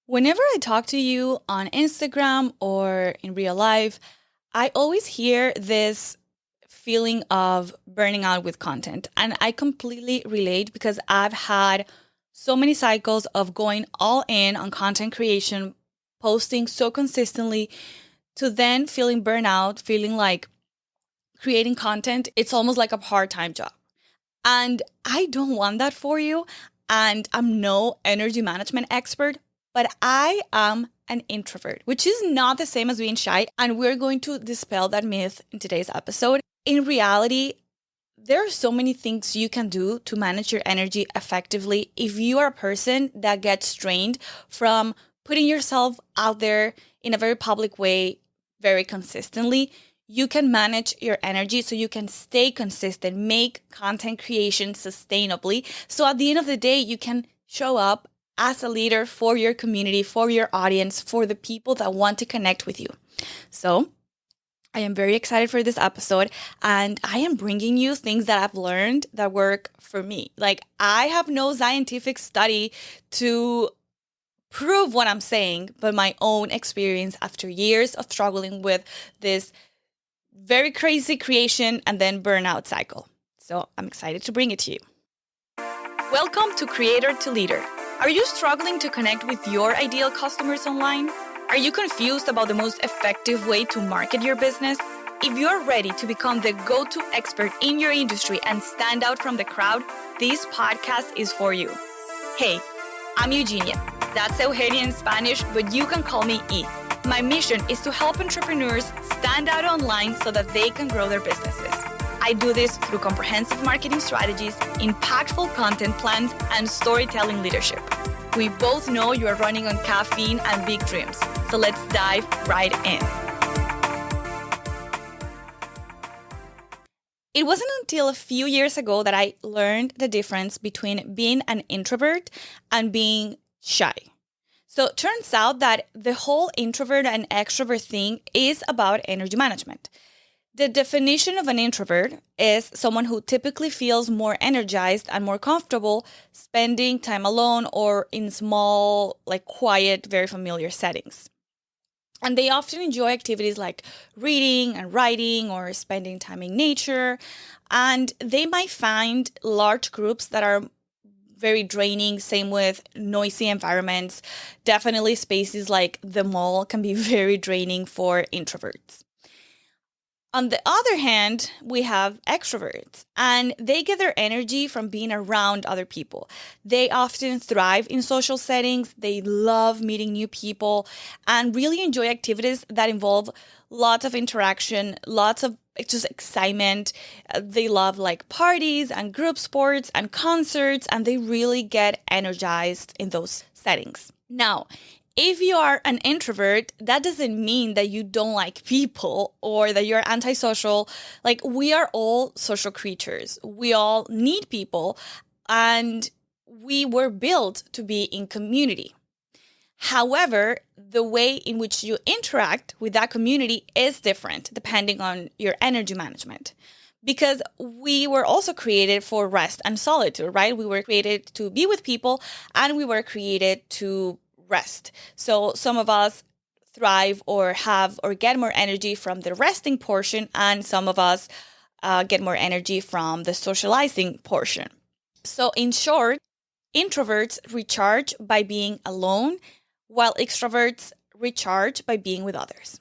Whenever I talk to you on Instagram or in real life, I always hear this feeling of burning out with content. And I completely relate because I've had so many cycles of going all in on content creation, posting so consistently, to then feeling burnout, feeling like creating content, it's almost like a part time job. And I don't want that for you. And I'm no energy management expert, but I am an introvert, which is not the same as being shy. And we're going to dispel that myth in today's episode. In reality, there are so many things you can do to manage your energy effectively if you are a person that gets drained from putting yourself out there in a very public way very consistently. You can manage your energy so you can stay consistent, make content creation sustainably. So at the end of the day, you can show up as a leader for your community, for your audience, for the people that want to connect with you. So I am very excited for this episode, and I am bringing you things that I've learned that work for me. Like, I have no scientific study to prove what I'm saying, but my own experience after years of struggling with this very crazy creation and then burnout cycle. So I'm excited to bring it to you. Welcome to Creator to Leader. Are you struggling to connect with your ideal customers online? Are you confused about the most effective way to market your business? If you're ready to become the go-to expert in your industry and stand out from the crowd, this podcast is for you. Hey, I'm Eugenia. That's Eugenia in Spanish, but you can call me E. My mission is to help entrepreneurs stand out online so that they can grow their businesses. I do this through comprehensive marketing strategies, impactful content plans, and storytelling leadership. We both know you are running on caffeine and big dreams, so let's dive right in. It wasn't until a few years ago that I learned the difference between being an introvert and being shy. So it turns out that the whole introvert and extrovert thing is about energy management. The definition of an introvert is someone who typically feels more energized and more comfortable spending time alone or in small, quiet, very familiar settings. And they often enjoy activities like reading and writing or spending time in nature. And they might find large groups that are very draining. Same with noisy environments. Definitely spaces like the mall can be very draining for introverts. On the other hand, we have extroverts, and they get their energy from being around other people. They often thrive in social settings. They love meeting new people and really enjoy activities that involve lots of interaction, lots of just excitement. They love parties and group sports and concerts, and they really get energized in those settings. Now, if you are an introvert, that doesn't mean that you don't like people or that you're antisocial. We are all social creatures. We all need people, and we were built to be in community. However, the way in which you interact with that community is different depending on your energy management. Because we were also created for rest and solitude, right? We were created to be with people, and we were created to rest. So some of us thrive or have or get more energy from the resting portion, and some of us get more energy from the socializing portion. So in short, introverts recharge by being alone, while extroverts recharge by being with others.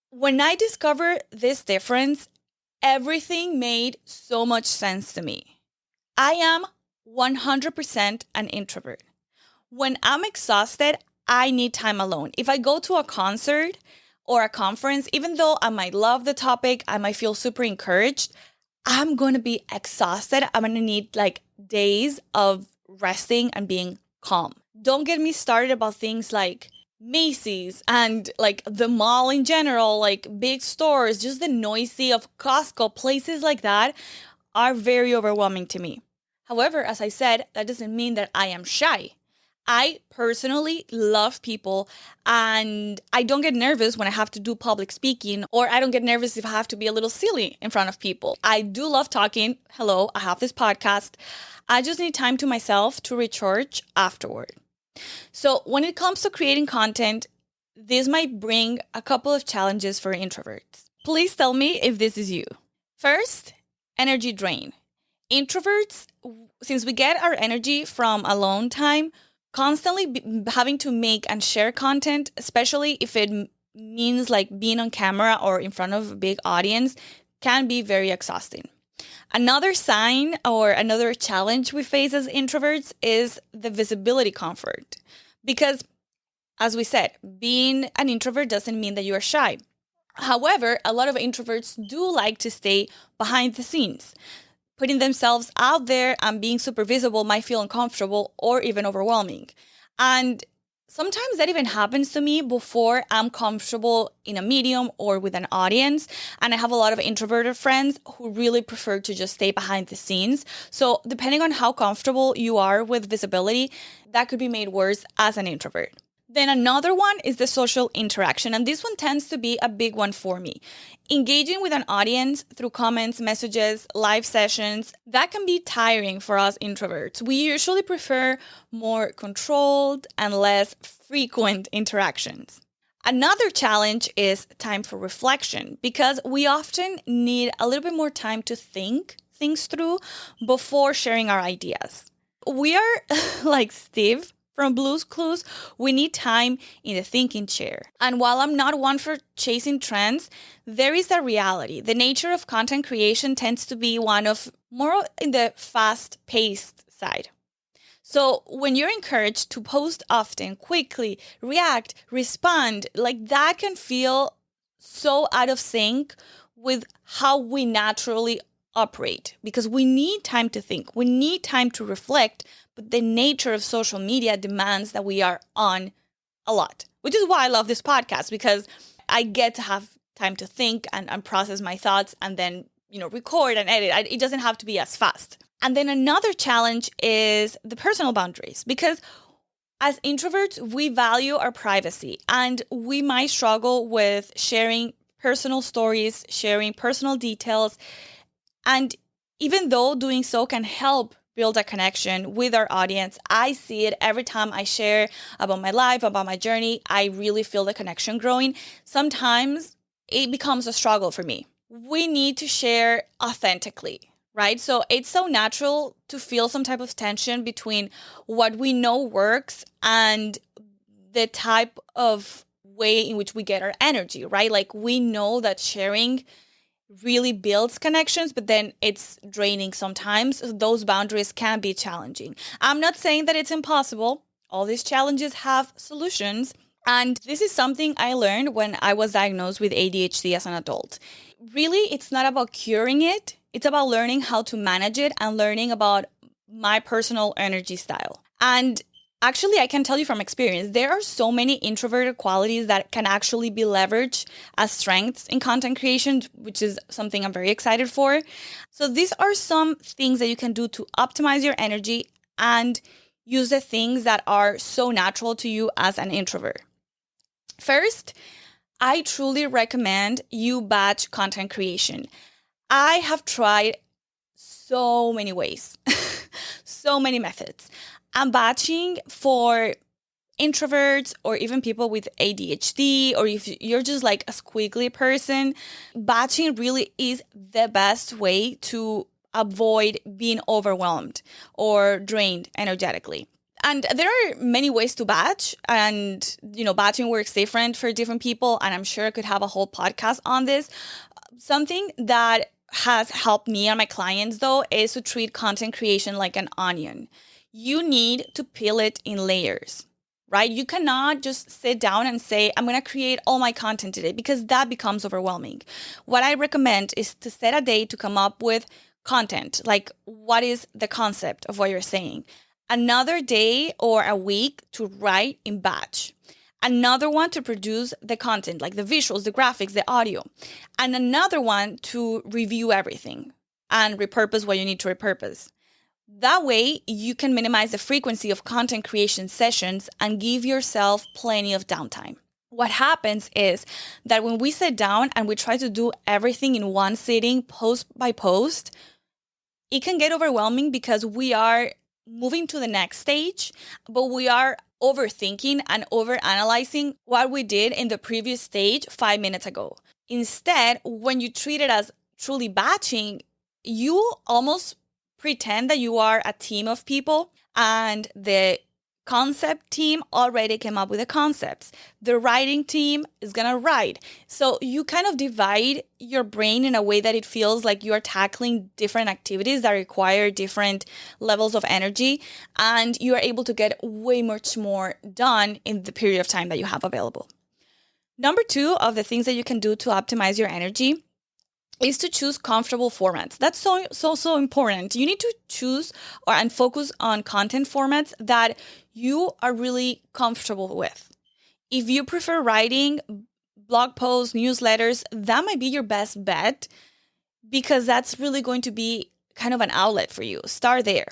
When I discovered this difference, everything made so much sense to me. I am 100% an introvert. When I'm exhausted, I need time alone. If I go to a concert or a conference, even though I might love the topic, I might feel super encouraged, I'm going to be exhausted. I'm going to need days of resting and being calm. Don't get me started about things like Macy's and the mall in general, big stores, just the noisy of Costco, places like that are very overwhelming to me. However, as I said, that doesn't mean that I am shy. I personally love people, and I don't get nervous when I have to do public speaking, or I don't get nervous if I have to be a little silly in front of people. I do love talking. Hello, I have this podcast. I just need time to myself to recharge afterward. So when it comes to creating content, this might bring a couple of challenges for introverts. Please tell me if this is you. First, energy drain. Introverts, since we get our energy from alone time, constantly having to make and share content, especially if it means like being on camera or in front of a big audience, can be very exhausting. Another sign or another challenge we face as introverts is the visibility comfort. Because, as we said, being an introvert doesn't mean that you are shy. However, a lot of introverts do like to stay behind the scenes. Putting themselves out there and being super visible might feel uncomfortable or even overwhelming. And sometimes that even happens to me before I'm comfortable in a medium or with an audience. And I have a lot of introverted friends who really prefer to just stay behind the scenes. So depending on how comfortable you are with visibility, that could be made worse as an introvert. Then another one is the social interaction, and this one tends to be a big one for me. Engaging with an audience through comments, messages, live sessions, that can be tiring for us introverts. We usually prefer more controlled and less frequent interactions. Another challenge is time for reflection, because we often need a little bit more time to think things through before sharing our ideas. We are like Steve from Blue's Clues, we need time in the thinking chair. And while I'm not one for chasing trends, there is a reality. The nature of content creation tends to be one of more in the fast-paced side. So when you're encouraged to post often, quickly, react, respond, like that can feel so out of sync with how we naturally operate, because we need time to think, we need time to reflect, but the nature of social media demands that we are on a lot, which is why I love this podcast, because I get to have time to think and process my thoughts and then, record and edit. It doesn't have to be as fast. And then another challenge is the personal boundaries, because as introverts, we value our privacy and we might struggle with sharing personal stories, sharing personal details. And even though doing so can help build a connection with our audience, I see it every time I share about my life, about my journey. I really feel the connection growing. Sometimes it becomes a struggle for me. We need to share authentically, right? So it's so natural to feel some type of tension between what we know works and the type of way in which we get our energy, right? Like we know that sharing really builds connections, but then it's draining sometimes. Those boundaries can be challenging. I'm not saying that it's impossible. All these challenges have solutions. And this is something I learned when I was diagnosed with ADHD as an adult. Really, it's not about curing it. It's about learning how to manage it and learning about my personal energy style. And actually, I can tell you from experience, there are so many introverted qualities that can actually be leveraged as strengths in content creation, which is something I'm very excited for. So these are some things that you can do to optimize your energy and use the things that are so natural to you as an introvert. First, I truly recommend you batch content creation. I have tried so many ways, so many methods. And batching for introverts or even people with ADHD, or if you're just like a squiggly person, batching really is the best way to avoid being overwhelmed or drained energetically. And there are many ways to batch, and batching works different for different people, and I'm sure I could have a whole podcast on this. Something that has helped me and my clients though is to treat content creation like an onion. You need to peel it in layers, right? You cannot just sit down and say, I'm going to create all my content today, because that becomes overwhelming. What I recommend is to set a day to come up with content. Like, what is the concept of what you're saying? Another day or a week to write in batch. Another one to produce the content, like the visuals, the graphics, the audio. And another one to review everything and repurpose what you need to repurpose. That way, you can minimize the frequency of content creation sessions and give yourself plenty of downtime. What happens is that when we sit down and we try to do everything in one sitting, post by post, it can get overwhelming because we are moving to the next stage, but we are overthinking and overanalyzing what we did in the previous stage 5 minutes ago. Instead, when you treat it as truly batching, you almost pretend that you are a team of people and the concept team already came up with the concepts. The writing team is going to write. So you kind of divide your brain in a way that it feels like you are tackling different activities that require different levels of energy, and you are able to get way much more done in the period of time that you have available. Number 2 of the things that you can do to optimize your energy is to choose comfortable formats. That's so important. You need to choose and focus on content formats that you are really comfortable with. If you prefer writing, blog posts, newsletters, that might be your best bet because that's really going to be kind of an outlet for you. Start there.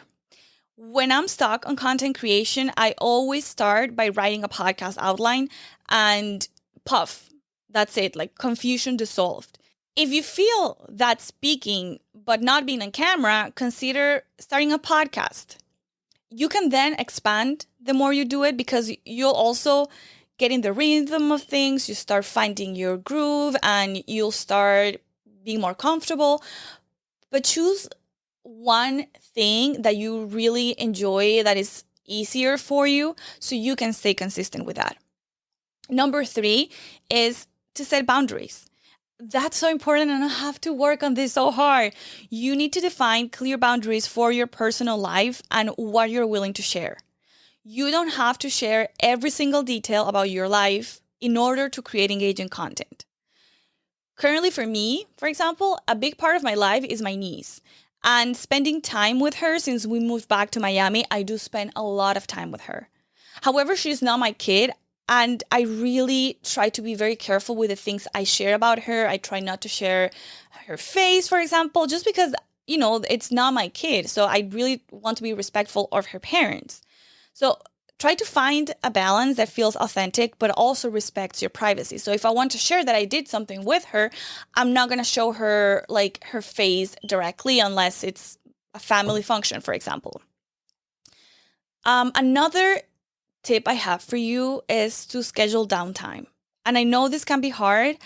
When I'm stuck on content creation, I always start by writing a podcast outline and puff. That's it, like confusion dissolved. If you feel that speaking but not being on camera, consider starting a podcast. You can then expand the more you do it because you'll also get in the rhythm of things. You start finding your groove and you'll start being more comfortable. But choose one thing that you really enjoy that is easier for you so you can stay consistent with that. Number 3 is to set boundaries. That's so important, and I have to work on this so hard. You need to define clear boundaries for your personal life and what you're willing to share. You don't have to share every single detail about your life in order to create engaging content. Currently for me, for example, a big part of my life is my niece. And spending time with her since we moved back to Miami, I do spend a lot of time with her. However, she's not my kid. And I really try to be very careful with the things I share about her. I try not to share her face, for example, just because, it's not my kid. So I really want to be respectful of her parents. So try to find a balance that feels authentic, but also respects your privacy. So if I want to share that I did something with her, I'm not going to show her like her face directly unless it's a family function, for example. Another tip I have for you is to schedule downtime. And I know this can be hard,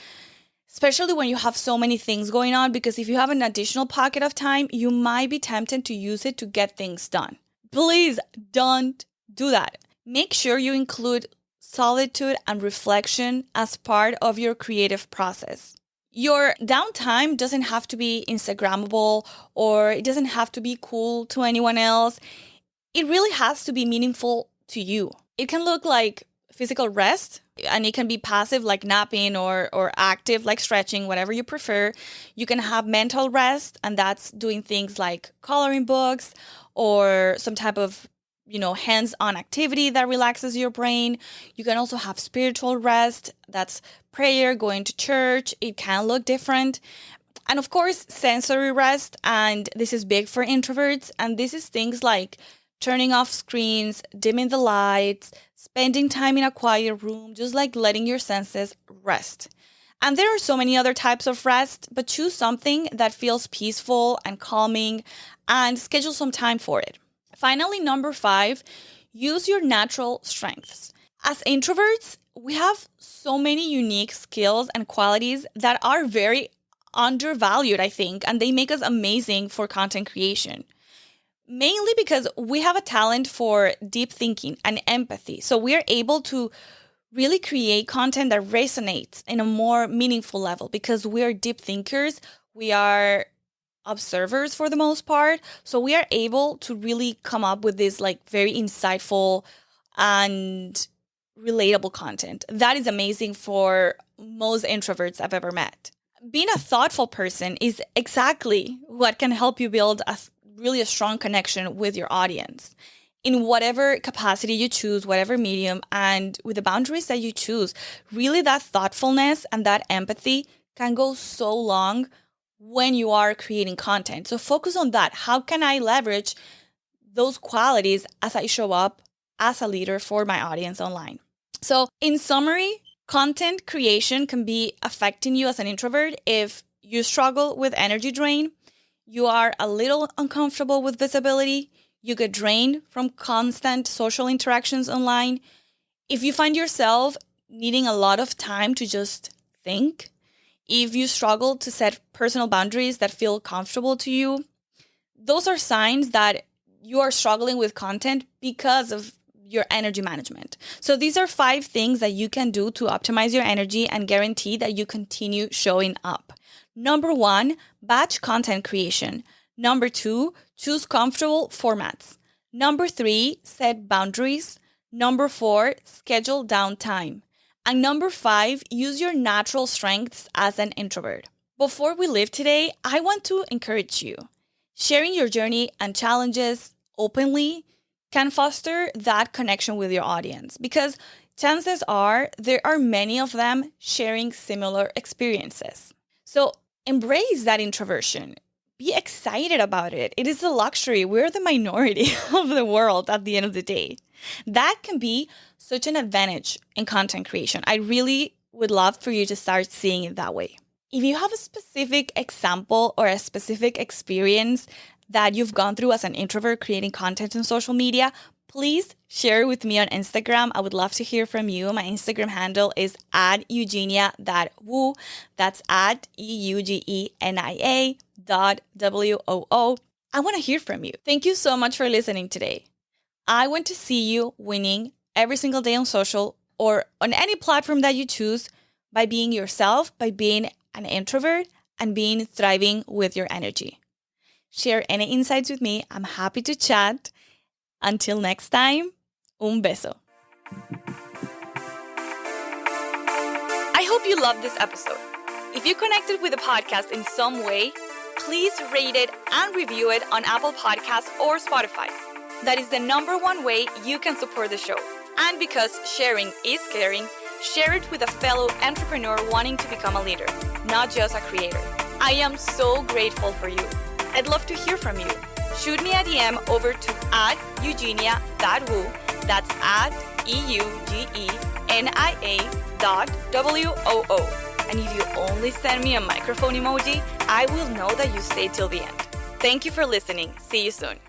especially when you have so many things going on, because if you have an additional pocket of time, you might be tempted to use it to get things done. Please don't do that. Make sure you include solitude and reflection as part of your creative process. Your downtime doesn't have to be Instagrammable or it doesn't have to be cool to anyone else. It really has to be meaningful to you. It can look like physical rest, and it can be passive like napping or active like stretching, whatever you prefer. You can have mental rest, and that's doing things like coloring books or some type of hands-on activity that relaxes your brain. You can also have spiritual rest. That's prayer, going to church. It can look different. And of course, sensory rest. And this is big for introverts. And this is things like turning off screens, dimming the lights, spending time in a quiet room, just like letting your senses rest. And there are so many other types of rest, but choose something that feels peaceful and calming and schedule some time for it. Finally, number 5, use your natural strengths. As introverts, we have so many unique skills and qualities that are very undervalued, I think, and they make us amazing for content creation. Mainly because we have a talent for deep thinking and empathy. So we are able to really create content that resonates in a more meaningful level because we are deep thinkers. We are observers for the most part. So we are able to really come up with this like very insightful and relatable content. That is amazing for most introverts I've ever met. Being a thoughtful person is exactly what can help you build a strong connection with your audience in whatever capacity you choose, whatever medium, and with the boundaries that you choose. Really, that thoughtfulness and that empathy can go so long when you are creating content. So focus on that. How can I leverage those qualities as I show up as a leader for my audience online? So in summary, content creation can be affecting you as an introvert if you struggle with energy drain, you are a little uncomfortable with visibility, you get drained from constant social interactions online, if you find yourself needing a lot of time to just think, if you struggle to set personal boundaries that feel comfortable to you, those are signs that you are struggling with content because of your energy management. So these are 5 things that you can do to optimize your energy and guarantee that you continue showing up. Number 1, batch content creation. Number 2, choose comfortable formats. Number 3, set boundaries. Number 4, schedule downtime. And number 5, use your natural strengths as an introvert. Before we leave today, I want to encourage you. Sharing your journey and challenges openly can foster that connection with your audience because chances are there are many of them sharing similar experiences. So embrace that introversion. Be excited about it. It is a luxury. We're the minority of the world at the end of the day. That can be such an advantage in content creation. I really would love for you to start seeing it that way. If you have a specific example or a specific experience that you've gone through as an introvert creating content on social media, please share it with me on Instagram. I would love to hear from you. My Instagram handle is @eugenia.woo. That's @EUGENIA.WOO. I want to hear from you. Thank you so much for listening today. I want to see you winning every single day on social or on any platform that you choose by being yourself, by being an introvert, and being thriving with your energy. Share any insights with me. I'm happy to chat. Until next time, un beso. I hope you loved this episode. If you connected with the podcast in some way, please rate it and review it on Apple Podcasts or Spotify. That is the number 1 way you can support the show. And because sharing is caring, share it with a fellow entrepreneur wanting to become a leader, not just a creator. I am so grateful for you. I'd love to hear from you. Shoot me a DM over to @eugenia.woo. That's @EUGENIA.WOO. And if you only send me a microphone emoji, I will know that you stayed till the end. Thank you for listening. See you soon.